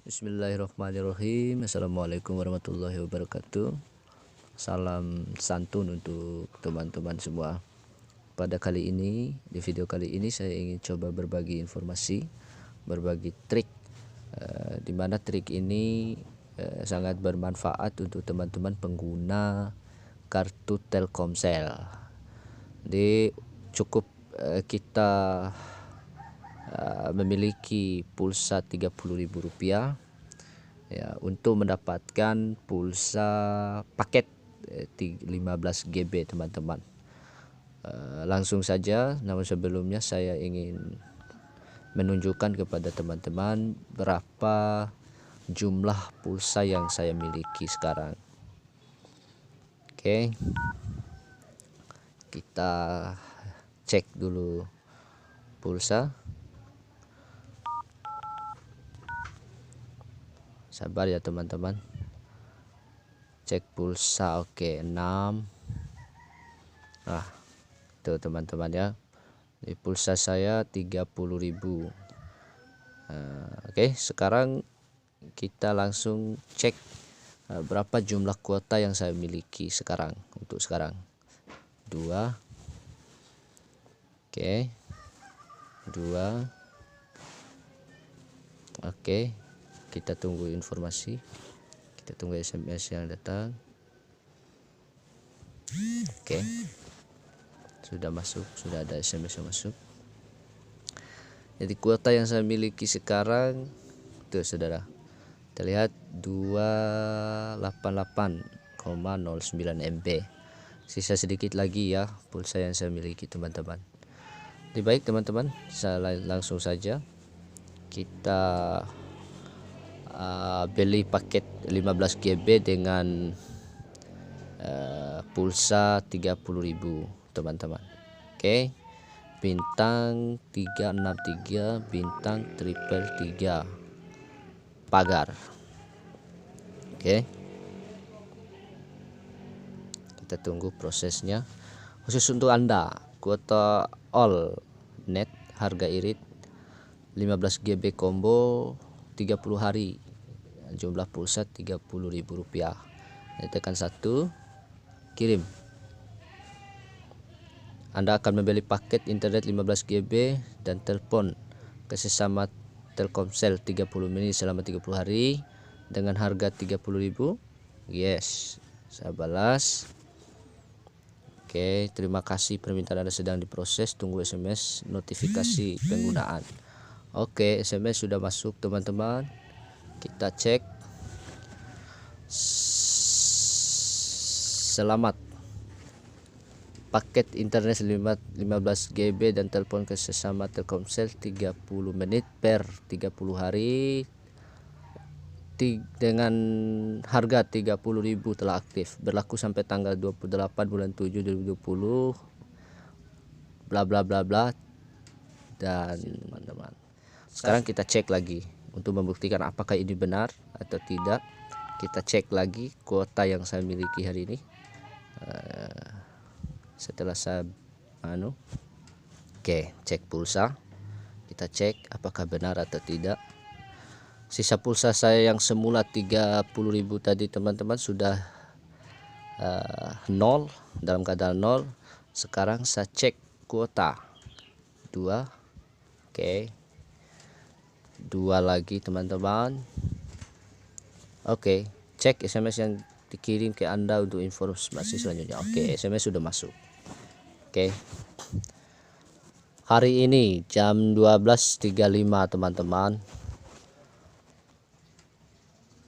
Bismillahirrahmanirrahim. Assalamualaikum warahmatullahi wabarakatuh. Salam santun untuk teman-teman semua. Pada kali ini, di video kali ini saya ingin coba berbagi informasi, berbagi trik, di mana trik ini sangat bermanfaat untuk teman-teman pengguna kartu Telkomsel. Jadi cukup kita memiliki pulsa Rp30.000 ya untuk mendapatkan pulsa paket 15 GB teman-teman. Langsung saja, namun sebelumnya saya ingin menunjukkan kepada teman-teman berapa jumlah pulsa yang saya miliki sekarang. Oke, kita cek dulu pulsa. Sabar ya teman-teman. Cek pulsa. Oke, 6. Nah, tuh teman-teman ya. Di pulsa saya 30.000. Oke, sekarang kita langsung cek berapa jumlah kuota yang saya miliki sekarang. Untuk sekarang 2. Oke, 2. Oke, kita tunggu informasi, kita tunggu SMS yang datang. Oke, sudah masuk, sudah ada SMS yang masuk. Jadi kuota yang saya miliki sekarang tuh saudara, terlihat 288,09 MB. Sisa sedikit lagi ya pulsa yang saya miliki teman-teman. Jadi baik teman-teman, saya langsung saja kita beli paket 15 GB dengan pulsa 30.000 teman-teman. Oke, bintang 363 bintang 333 pagar. Oke, kita tunggu prosesnya. Khusus untuk Anda, kuota all net harga irit 15 GB combo 30 hari, jumlah pulsa Rp30.000. Tekan 1, kirim. Anda akan membeli paket internet 15 GB dan telepon ke sesama Telkomsel 30 menit selama 30 hari dengan harga 30.000. Yes, saya balas. Oke, terima kasih, permintaan Anda sedang diproses, tunggu SMS notifikasi penggunaan. Oke, SMS sudah masuk teman-teman. Kita cek. Selamat, paket internet 15 GB dan telepon ke sesama Telkomsel 30 menit per 30 hari dengan harga 30.000 telah aktif, berlaku sampai tanggal 28 bulan 7 2020, bla bla bla bla. Dan teman-teman, sekarang kita cek lagi untuk membuktikan apakah ini benar atau tidak. Kita cek lagi kuota yang saya miliki hari ini. Setelah saya oke, cek pulsa, kita cek apakah benar atau tidak. Sisa pulsa saya yang semula 30.000 tadi teman-teman sudah 0, dalam keadaan 0. Sekarang saya cek kuota 2. Oke, 2 lagi teman-teman. Oke, cek SMS yang dikirim ke Anda untuk informasi selanjutnya. Oke, SMS sudah masuk. Oke, hari ini jam 12.35 teman-teman,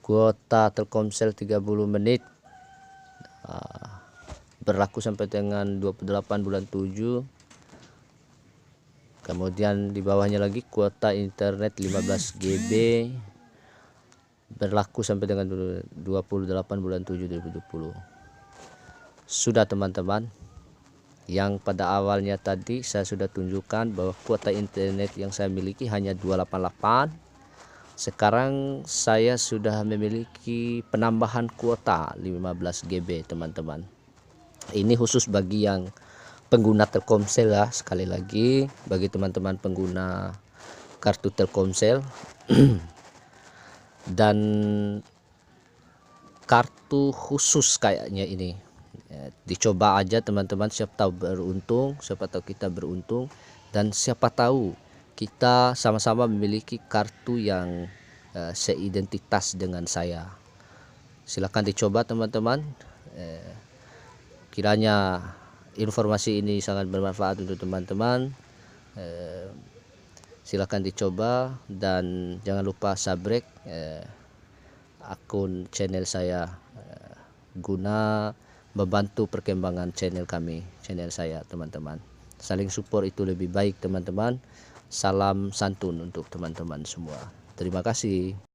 kuota Telkomsel 30 menit berlaku sampai dengan 28 bulan 7. Kemudian di bawahnya lagi kuota internet 15 GB berlaku sampai dengan 28 bulan 7 2020. Sudah teman-teman, yang pada awalnya tadi saya sudah tunjukkan bahwa kuota internet yang saya miliki hanya 288. Sekarang saya sudah memiliki penambahan kuota 15 GB teman-teman. Ini khusus bagi yang pengguna Telkomsel ya. Sekali lagi, bagi teman-teman pengguna kartu Telkomsel dan kartu khusus kayaknya ini. Dicoba aja teman-teman, siapa tahu beruntung, siapa tahu kita beruntung, dan siapa tahu kita sama-sama memiliki kartu yang seidentitas dengan saya. Silakan dicoba teman-teman. Kiranya informasi ini sangat bermanfaat untuk teman-teman. Silakan dicoba dan jangan lupa subscribe akun channel saya guna membantu perkembangan channel saya teman-teman. Saling support itu lebih baik teman-teman. Salam santun untuk teman-teman semua. Terima kasih.